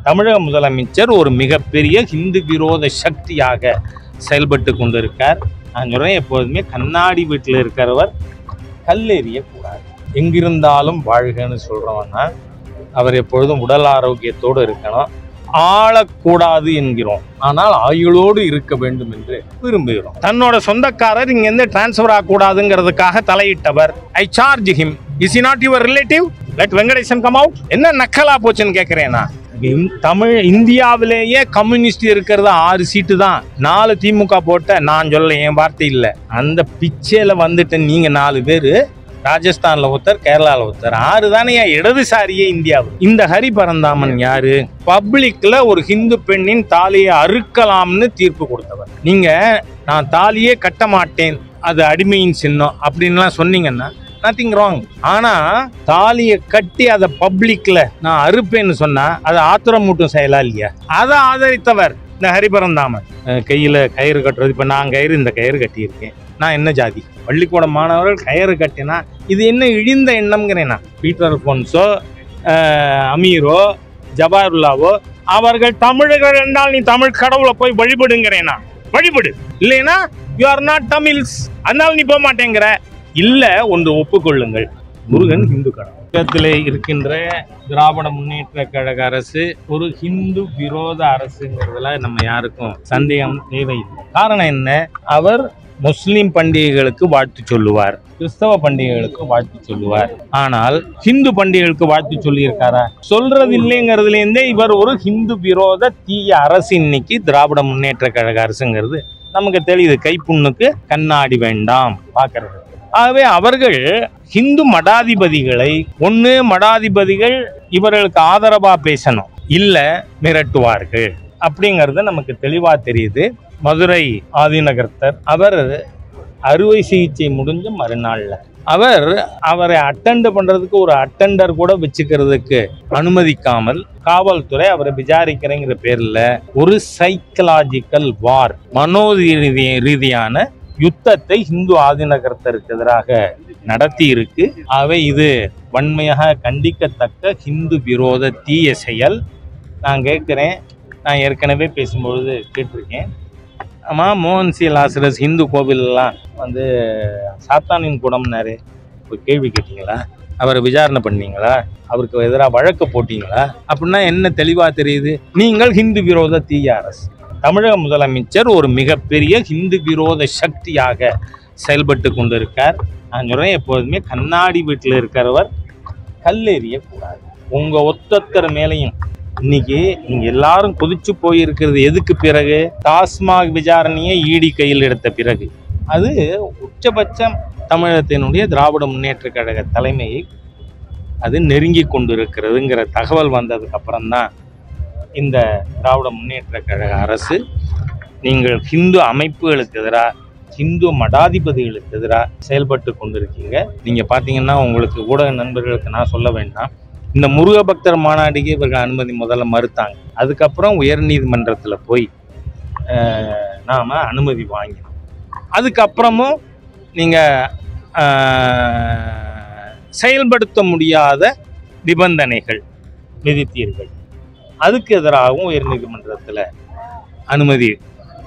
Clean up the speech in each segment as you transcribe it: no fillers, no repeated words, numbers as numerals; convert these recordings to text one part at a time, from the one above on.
தமிழக முதலமைச்சர் ஒரு மிகப்பெரிய ஹிந்து விரோத சக்தியாக செயல்பட்டு கொண்டிருக்கார். நான் சொல்றேன், எப்போதுமே கண்ணாடி வீட்டில் இருக்கிறவர் கல்லெறியக்கூடாது. எங்கிருந்தாலும் வாழ்கன்னு சொல்றவன்னா அவர் எப்பொழுதும் உடல் ஆரோக்கியத்தோடு இருக்கணும். ஆளக்கூடாது என்கிறோம், ஆனால் ஆயுளோடு இருக்க வேண்டும் என்று விரும்புகிறோம். தன்னோட சொந்தக்காரர் இங்கிருந்து டிரான்ஸ்பர் ஆகக்கூடாதுங்கிறதுக்காக தலையிட்டவர். I charge him. Is he not your relative? Let Venkatesan come out. என்ன நக்கலா போச்சுன்னு கேட்கிறேன்னா, இந்தியாவிலேயே கம்யூனிஸ்ட் இருக்கிறது 6 சீட்டு தான். 4 திமுக போட்ட, நான் சொல்ல, என் வார்த்தை இல்லை, அந்த பிச்சையில வந்துட்டு நீங்க 4 பேரு, ராஜஸ்தான்ல ஒருத்தர், கேரளால ஒருத்தர், 6 தானே இடதுசாரியே இந்தியாவில். இந்த ஹரி பரந்தாமன் யாரு? பப்ளிக்ல ஒரு ஹிந்து பெண்ணின் தாலியை அறுக்கலாம்னு தீர்ப்பு கொடுத்தவர். நீங்க நான் தாலியே கட்ட மாட்டேன், அது அடிமையின் சின்னம் அப்படின்லாம் சொன்னீங்கன்னா நத்திங் ராங். ஆனா தாலியை கட்டி அதை பப்ளிக்ல நான் அறுப்பேன்னு சொன்னா அது ஆத்திரமூட்டும் செயலா இல்லையா? அதை ஆதரித்தவர் இந்த ஹரிபரந்தாமன். கையில கயிறு கட்டுறது, இப்ப நான் இந்த கயிறு கட்டியிருக்கேன், நான் என்ன ஜாதி? பள்ளிக்கூட மாணவர்கள் கயிறு கட்டினா இது என்ன இழிந்த எண்ணம்ங்கிறேன்னா? பீட்டர் அல்போன்ஸோ, அமீரோ, ஜவாஹர்லாவோ அவர்கள் தமிழர்கள் என்றால் நீ தமிழ் கடவுளை போய் வழிபடுங்கிறேனா? வழிபடு, இல்லைன்னா யூ ஆர் நாட் தமிழ்ஸ், அதனால நீ போக மாட்டேங்கிற. இல்ல, ஒன்று ஒப்புக்கொள்ளுங்கள், முருகன் இந்து கடவுள். இருக்கின்ற திராவிட முன்னேற்ற கழக அரசு ஒரு ஹிந்து விரோத அரசுங்கிறதுல நம்ம யாருக்கும் சந்தேகம் தேவையில்லை. காரணம் என்ன? அவர் முஸ்லிம் பண்டிகைகளுக்கு வாழ்த்து சொல்லுவார், கிறிஸ்தவ பண்டிகைகளுக்கு வாழ்த்து சொல்லுவார். ஆனால் ஹிந்து பண்டிகைகளுக்கு வாழ்த்து சொல்லி இருக்காரா? சொல்றது இல்லைங்கிறதுல இருந்தே இவர் ஒரு ஹிந்து விரோத தீய அரசு. இன்னைக்கு திராவிட முன்னேற்ற கழக அரசுங்கிறது நமக்கு தெரியுது. கைப்புண்ணுக்கு கண்ணாடி வேண்டாம் பாக்குறது. ஆகவே அவர்கள் ஹிந்து மடாதிபதிகளை, ஒன்று மடாதிபதிகள் இவர்களுக்கு ஆதரவா பேசணும், இல்ல மிரட்டுவார்கள் அப்படிங்கிறது நமக்கு தெளிவா தெரியுது. மதுரை ஆதிநகர்த்தர் அவர் அறுவை சிகிச்சை முடிஞ்ச மறுநாள்ல அவரை அட்டெண்ட் பண்றதுக்கு ஒரு அட்டெண்டர் கூட வச்சுக்கிறதுக்கு அனுமதிக்காமல் காவல்துறை அவரை விசாரிக்கிறேங்கிற பேர்ல ஒரு சைக்கலாஜிக்கல் வார், மனோ ரீதியான யுத்தத்தை இந்து ஆதிநகரத்திற்கு எதிராக நடத்தி இருக்கு. ஆகவே இது வன்மையாக கண்டிக்கத்தக்க ஹிந்து விரோத தீய செயல். நான் கேட்குறேன், நான் ஏற்கனவே பேசும்பொழுது கேட்டிருக்கேன், ஆமாம் மோகன்சி லாசரஸ் ஹிந்து கோவிலெல்லாம் சாத்தானின் கூடம்னாரு, ஒரு கேள்வி கேட்டீங்களா? அவரை விசாரணை பண்ணீங்களா? அவருக்கு எதிராக வழக்கு போட்டீங்களா? அப்படின்னா என்ன தெளிவாக தெரியுது? நீங்கள் ஹிந்து விரோத தீய அரசு. தமிழக முதலமைச்சர் ஒரு மிகப்பெரிய ஹிந்து விரோத சக்தியாக செயல்பட்டு கொண்டிருக்கார். நான் சொல்றேன், எப்போதுமே கண்ணாடி வீட்டில் இருக்கிறவர் கல்லெறியக்கூடாது. உங்க ஒத்தொத்தர் மேலையும் இன்னைக்கு நீங்க எல்லாரும் கொதிச்சு போயிருக்கிறது எதுக்கு? பிறகு டாஸ்மாக் விசாரணையை ஈடி கையில் எடுத்த பிறகு அது உச்சபட்சம் தமிழகத்தினுடைய திராவிட முன்னேற்ற கழக தலைமையை அது நெருங்கி கொண்டிருக்கிறதுங்கிற தகவல் வந்ததுக்கு அப்புறம்தான் இந்த திராவிட முன்னேற்ற கழக அரசு நீங்கள் ஹிந்து அமைப்புகளுக்கு எதிராக, ஹிந்து மடாதிபதிகளுக்கு எதிராக செயல்பட்டு கொண்டிருக்கீங்க. நீங்க பாத்தீங்கன்னா, உங்களுக்கு ஊடக நண்பர்களுக்கு நான் சொல்ல வேண்டாம், இந்த முருக பக்தர் மாநாடுக்கு இவர்கள் அனுமதி முதல்ல மறுத்தாங்க. அதுக்கப்புறம் உயர் நீதிமன்றத்தில் போய் நாம அனுமதி வாங்கினோம். அதுக்கப்புறமும் நீங்க செயல்படுத்த முடியாத நிபந்தனைகள் விதித்தீர்கள். அதுக்கு எதிராகவும் உயர் நீதிமன்றத்தில் அனுமதி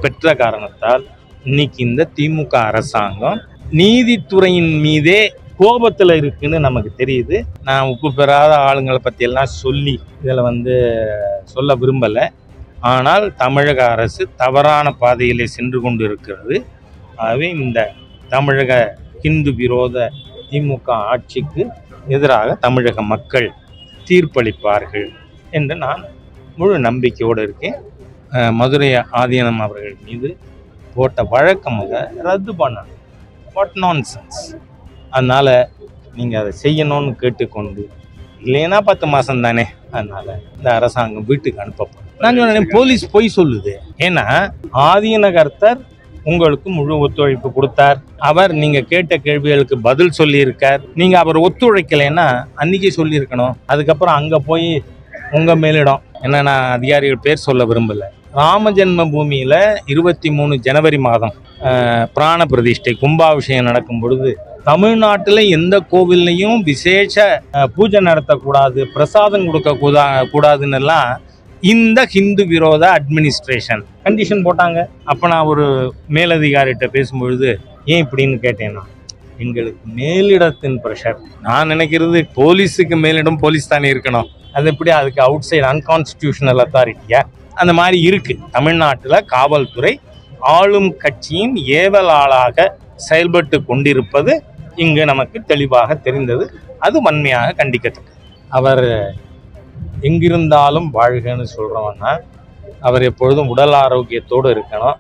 பெற்ற காரணத்தால் இன்னைக்கு இந்த திமுக அரசாங்கம் நீதித்துறையின் மீதே கோபத்தில் இருக்குன்னு நமக்கு தெரியுது. நான் உப்பு பெறாத ஆளுங்களை பற்றியெல்லாம் சொல்லி இதில் சொல்ல விரும்பலை. ஆனால் தமிழக அரசு தவறான பாதையிலே சென்று கொண்டு இருக்கிறது. ஆகவே இந்த தமிழக ஹிந்து விரோத திமுக ஆட்சிக்கு எதிராக தமிழக மக்கள் தீர்ப்பளிப்பார்கள் என்று நான் முழு நம்பிக்கையோடு இருக்கேன். மதுரை ஆதீனம் அவர்கள் மீது போட்ட வழக்கமாக ரத்து பண்ணணும். What nonsense. அதனால் நீங்கள் அதை செய்யணும்னு கேட்டுக்கொண்டு, இல்லைன்னா 10 மாதம் தானே, அதனால் இந்த அரசாங்கம் வீட்டுக்கு அனுப்பப்படும். நான் சொன்னேன், போலீஸ் பொய் சொல்லுது. ஏன்னா ஆதீனகர்த்தர் உங்களுக்கு முழு ஒத்துழைப்பு கொடுத்தார். அவர் நீங்கள் கேட்ட கேள்விகளுக்கு பதில் சொல்லியிருக்கார். நீங்கள் அவர் ஒத்துழைக்கலைன்னா அன்றைக்கி சொல்லியிருக்கணும். அதுக்கப்புறம் அங்கே போய் உங்கள் மேலிடம் என்ன, நான் அதிகாரிகள் பேர் சொல்ல விரும்பலை, ராம ஜென்ம பூமியில் 23 ஜனவரி மாதம் பிராண பிரதிஷ்டை கும்பாபிஷேகம் நடக்கும் பொழுது தமிழ்நாட்டில் எந்த கோவில்லையும் விசேஷ பூஜை நடத்தக்கூடாது, பிரசாதம் கொடுக்க கூடாதுன்னு எல்லாம் இந்த ஹிந்து விரோத அட்மினிஸ்ட்ரேஷன் கண்டிஷன் போட்டாங்க. அப்போ நான் ஒரு மேலதிகாரிகிட்ட பேசும்பொழுது ஏன் இப்படின்னு கேட்டேன்னா, எங்களுக்கு மேலிடத்தின் ப்ரெஷர். நான் நினைக்கிறது போலீஸுக்கு மேலிடம் போலீஸ் தானே இருக்கணும், அது எப்படி அதுக்கு அவுட் சைடு அன்கான்ஸ்டிடியூஷனல் அத்தாரிட்டியா? அந்த மாதிரி இருக்கு. தமிழ்நாட்டில் காவல்துறை ஆளும் கட்சியின் ஏவலாளாக செயல்பட்டு கொண்டிருப்பது இங்கு நமக்கு தெளிவாக தெரிந்தது. அது வன்மையாக கண்டிக்கத்தக்கது. அவர் எங்கிருந்தாலும் வாழ்கன்னு சொல்றவன்னா அவர் எப்பொழுதும் உடல் ஆரோக்கியத்தோடு இருக்கணும்.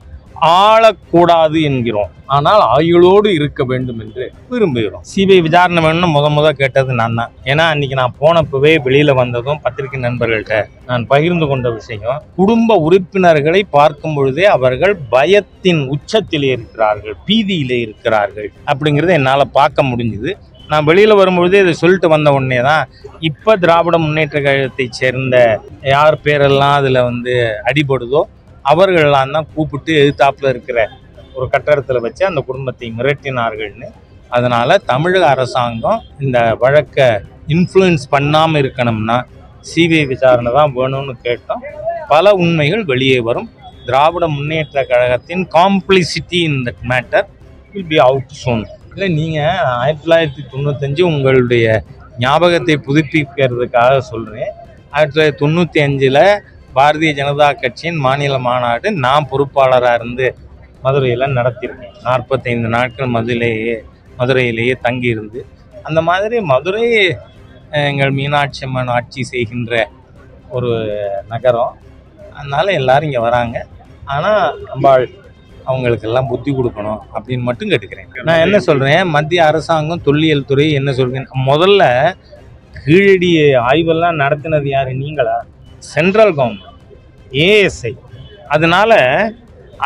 ஆளக்கூடாது என்கிறோம், ஆனால் ஆயுளோடு இருக்க வேண்டும் என்று விரும்புகிறோம். சிபிஐ விசாரணை வேணும்னு முத கேட்டது நான் தான். ஏன்னா அன்னைக்கு நான் போனப்பவே வெளியில வந்ததும் பத்திரிகை நண்பர்கள்ட்ட நான் பகிர்ந்து கொண்ட விஷயம், குடும்ப உறுப்பினர்களை பார்க்கும் பொழுதே அவர்கள் பயத்தின் உச்சத்திலே இருக்கிறார்கள், பீதியிலே இருக்கிறார்கள் அப்படிங்கிறத என்னால் பார்க்க முடிஞ்சுது. நான் வெளியில் வரும்பொழுதே இதை சொல்லிட்டு வந்த உடனே தான் இப்போ திராவிட முன்னேற்ற கழகத்தை சேர்ந்த யார் பேரெல்லாம் அதில் அடிபடுதோ அவர்களெல்லாம் தான் கூப்பிட்டு எதிர்த்தாப்பில் இருக்கிற ஒரு கட்டடத்தில் வச்சு அந்த குடும்பத்தை மிரட்டினார்கள்னு. அதனால் தமிழக அரசாங்கம் இந்த வழக்கை இன்ஃப்ளூயன்ஸ் பண்ணாமல் இருக்கணும்னா சிபிஐ விசாரணை தான் வேணும்னு கேட்டோம். பல உண்மைகள் வெளியே வரும். திராவிட முன்னேற்ற கழகத்தின் complicity in that matter will be out soon. இல்லை, நீங்கள் 1995 உங்களுடைய ஞாபகத்தை புதுப்பிக்கிறதுக்காக சொல்கிறேன். 1995 பாரதிய ஜனதா கட்சியின் மாநில மாநாடு நான் பொறுப்பாளராக இருந்து மதுரையில் நடத்தியிருக்கேன். 45 நாட்கள் மதுரையிலேயே தங்கியிருந்து. அந்த மாதிரி மதுரை எங்கள் மீனாட்சி அம்மன் ஆட்சி செய்கின்ற ஒரு நகரம். அதனால் எல்லோரும் இங்கே வராங்க. ஆனால் அம்பாள் அவங்களுக்கெல்லாம் புத்தி கொடுக்கணும் அப்படின்னு மட்டும் கேட்டுக்கிறேன். நான் என்ன சொல்கிறேன், மத்திய அரசாங்கம் தொல்லியல் துறை என்ன சொல்கிறேன், முதல்ல கீழடி ஆய்வெல்லாம் நடத்தினது யார்? நீங்களா? Central government, ASI. அதனால்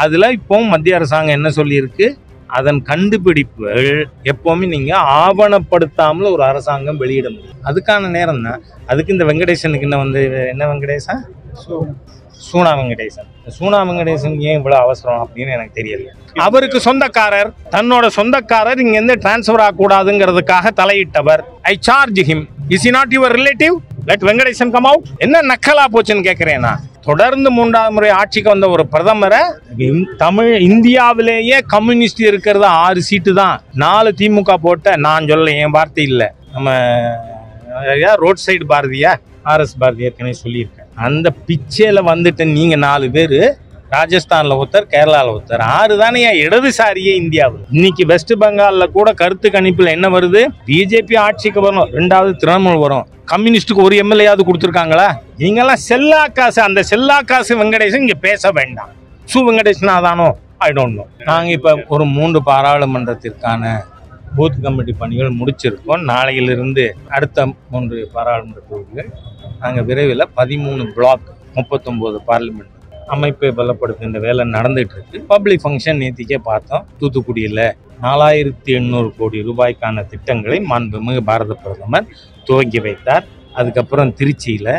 அதில் இப்போவும் மத்திய அரசாங்கம் என்ன சொல்லியிருக்கு, அதன் கண்டுபிடிப்புகள் எப்போவுமே நீங்கள் ஆவணப்படுத்தாமல் ஒரு அரசாங்கம் வெளியிட முடியும். அதுக்கான நேரம் தான். அதுக்கு இந்த வெங்கடேசனுக்கு என்ன வெங்கடேசன், சூனா வெங்கடேசன். சூனா வெங்கடேசன் ஏன் இவ்வளோ அவசரம் அப்படின்னு எனக்கு தெரியல. அவருக்கு சொந்தக்காரர், தன்னோட சொந்தக்காரர் இங்கேருந்து டிரான்ஸ்ஃபர் ஆகக்கூடாதுங்கிறதுக்காக தலையிட்டவர். I charge him. Is he not your relative? Let Venkatesan come out. என்ன நக்கலா போச்சுன்னு கேட்குறேன்னா, தொடர்ந்து 3வது முறை ஆட்சிக்கு வந்த ஒரு பிரதமரை இந்தியாவிலேயே கம்யூனிஸ்ட் இருக்கிறது 6 சீட்டு தான். 4 திமுக போட்ட, நான் சொல்ல, என் வார்த்தை இல்லை, நம்ம ரோட் சைடு பாரதியா, ஆர்எஸ் பாரதி ஏற்கனவே சொல்லியிருக்கேன். அந்த பிச்சையில் நீங்கள் 4 பேர், ராஜஸ்தானில் ஒருத்தர், கேரளாவில் ஒருத்தர், 6 தானே இடதுசாரியே இந்தியாவில். இன்னைக்கு வெஸ்ட் பெங்காலில் கூட கருத்து கணிப்பில் என்ன வருது, பிஜேபி ஆட்சிக்கு வரும், 2வது திரிணாமுல் வரும், கம்யூனிஸ்டுக்கு ஒரு எம்எல்ஏயாவது கொடுத்துருக்காங்களா? நீங்கெல்லாம் செல்லா காசு. அந்த செல்லா காசு வெங்கடேசன் இங்கே பேச வேண்டாம். வெங்கடேசனா தானோ ஐ டோன்ட் நோ. நாங்கள் இப்போ ஒரு 3 பாராளுமன்றத்திற்கான பூத் கமிட்டி பணிகள் முடிச்சிருக்கோம். நாளையிலிருந்து அடுத்த 3 பாராளுமன்ற தொகுதிகள் நாங்கள் விரைவில் 13 பிளாக் 39 பார்லிமெண்ட் அமைப்பை பலப்படுத்துகின்ற வேலை நடந்துட்டு இருக்கு. பப்ளிக் ஃபங்க்ஷன் நேற்றுக்கே பார்த்தோம். தூத்துக்குடியில் 4800 கோடி ரூபாய்க்கான திட்டங்களை மாண்புமிகு பாரத பிரதமர் துவங்கி வைத்தார். அதுக்கப்புறம் திருச்சியில்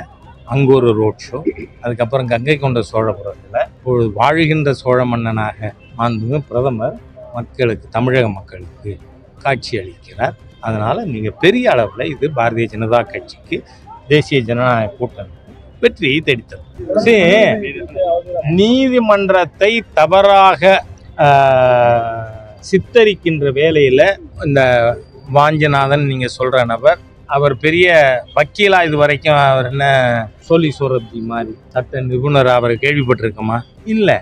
அங்கே ஒரு ரோட் ஷோ. அதுக்கப்புறம் கங்கை கொண்ட சோழபுரத்தில் ஒரு வாழ்கின்ற சோழ மன்னனாக மாண்புமிகு பிரதமர் மக்களுக்கு, தமிழக மக்களுக்கு காட்சி அளிக்கிறார். அதனால் மிகப்பெரிய அளவில் இது பாரதிய ஜனதா கட்சிக்கு, தேசிய ஜனநாயக கூட்டணி வெற்றியை தேடித்தது. நீதிமன்றத்தை தவறாக சித்தரிக்கின்ற வேலையில் இந்த வாஞ்சநாதன் நீங்கள் சொல்கிற நபர், அவர் பெரிய வக்கீலா? இது வரைக்கும் அவர் என்ன சோலி சோரப்ஜி மாதிரி சட்ட நிபுணர் அவர் கேள்விப்பட்டிருக்கோமா? இல்லை.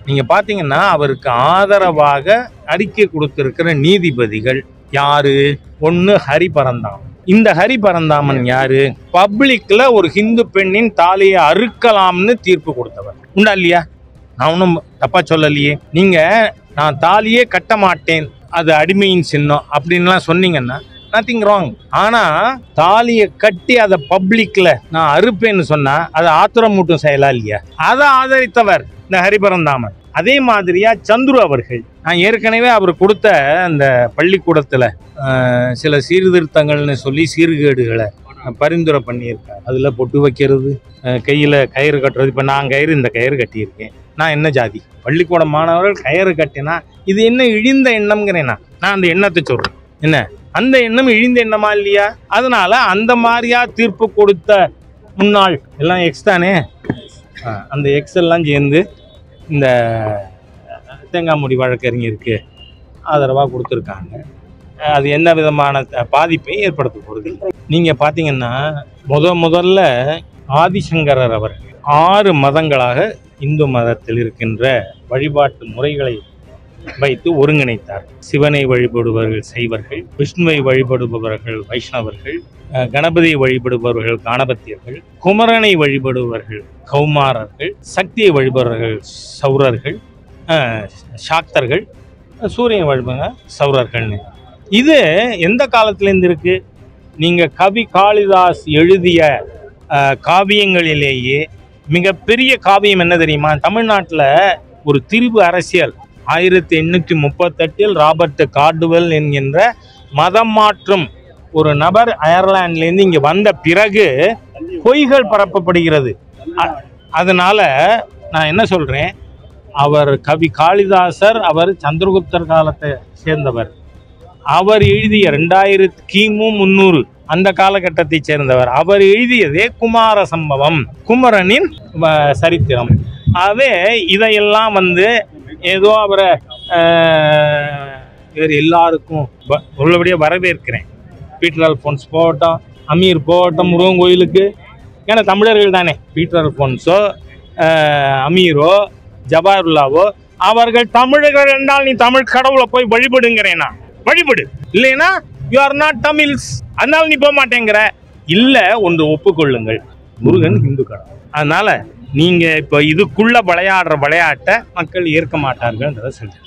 நீங்கள் பார்த்தீங்கன்னா அவருக்கு ஆதரவாக அறிக்கை கொடுத்திருக்கிற நீதிபதிகள் யாரு? ஒன்று ஹரி பரந்தாமன். இந்த ஹரி பரந்தாமன் யாரு? பப்ளிக்ல ஒரு ஹிந்து பெண்ணின் தாலியை அறுக்கலாம்னு தீர்ப்பு கொடுத்தவர். உண்டா இல்லையா? நான் ஒன்றும் தப்பா சொல்லலையே. நீங்க நான் தாலியே கட்ட மாட்டேன், அது அடிமையின் சின்னம் அப்படின்லாம் சொன்னீங்கன்னா நத்திங் ராங். ஆனா தாலியை கட்டி அதை பப்ளிக்ல நான் அறுப்பேன்னு சொன்னா அது ஆத்திரமூட்டும் செயலா இல்லையா? அதை ஆதரித்தவர் இந்த ஹரிபரந்தாமன். அதே மாதிரியா சந்துரு அவர்கள், நான் ஏற்கனவே அவர் கொடுத்த அந்த பள்ளிக்கூடத்தில் சில சீர்திருத்தங்கள்னு சொல்லி சீர்கேடுகளை பரிந்துரை பண்ணியிருக்கார். அதில் பொட்டு வைக்கிறது, கையில் கயிறு கட்டுறது. இப்போ நான் இந்த கயிறு கட்டியிருக்கேன். நான் என்ன ஜாதி? பள்ளிக்கூட மாணவர்கள் கயிறு கட்டினா இது என்ன இழிந்த எண்ணம்ங்கிறேன்னா நான் அந்த எண்ணத்தை சொல்கிறேன். என்ன அந்த எண்ணம் இழிந்த எண்ணமா இல்லையா? அதனால அந்த மாதிரியா தீர்ப்பு கொடுத்த முன்னாள் எல்லாம் எக்ஸ் தானே, அந்த எக்ஸெல்லாம் சேர்ந்து இந்த தேங்காய்மூடி வழக்கறிஞருக்கு ஆதரவாக கொடுத்துருக்காங்க. அது என்ன விதமான பாதிப்பை ஏற்படுத்த போகிறது. நீங்கள் பார்த்தீங்கன்னா முதல்ல ஆதிசங்கரர் அவர்கள் 6 மதங்களாக இந்து மதத்தில் இருக்கின்ற வழிபாட்டு முறைகளை வைத்து ஒருங்கிணைத்தார். சிவனை வழிபடுபவர்கள் சைவர்கள், விஷ்ணுவை வழிபடுபவர்கள் வைஷ்ணவர்கள், கணபதியை வழிபடுபவர்கள் காணபத்தியர்கள், குமரனை வழிபடுபவர்கள் கௌமாரர்கள், சக்தியை வழிபடுபவர்கள் சௌரர்கள், சாக்தர்கள், சூரியனை வழிபடுங்க சௌரர்கள்னு. இது எந்த காலத்திலேருந்து இருக்கு? நீங்கள் கவி காளிதாஸ் எழுதிய காவியங்களிலேயே மிகப்பெரிய காவியம் என்ன தெரியுமா? தமிழ்நாட்டில் ஒரு திரிபு அரசியல் 1838 ராபர்ட் கார்டுவெல் என்கின்ற மதம் மாற்றும் ஒரு நபர் அயர்லாண்டிலேருந்து இங்கே வந்த பிறகு பொய்கள் பரப்பப்படுகிறது. அதனால நான் என்ன சொல்கிறேன், அவர் கவி காளிதாசர் அவர் சந்திரகுப்தர் காலத்தை சேர்ந்தவர். அவர் எழுதிய 2000 கிமு 300 அந்த காலகட்டத்தை சேர்ந்தவர். அவர் எழுதியதே குமார சம்பவம், குமரனின் சரித்திரம். ஆகவே இதையெல்லாம் ஏதோ அவரை வேறு எல்லாருக்கும் உள்ளபடியாக வரவேற்கிறேன். பீட்டர் அல்ஃபோன்ஸ் போகட்டும், அமீர் போகட்டும் முருகன் கோயிலுக்கு, ஏன்னா தமிழர்கள் தானே. பீட்டர் அல்ஃபோன்ஸோ அமீரோ ஜவாஹர்லாவோ அவர்கள் தமிழர்கள் என்றால் நீ தமிழ் கடவுளை போய் வழிபடுங்கிறேனா? வழிபடு, இல்லைன்னா யூ ஆர் நாட் தமிழ்ஸ், அதனால நீ போக மாட்டேங்கிற. இல்லை, ஒன்று ஒப்புக்கொள்ளுங்கள், முருகன் இந்து கடவுள். அதனால நீங்க இப்போ இதுக்குள்ள விளையாடுற விளையாட்டை மக்கள் ஏற்க மாட்டார்கள்ன்றதை சொல்றேன்.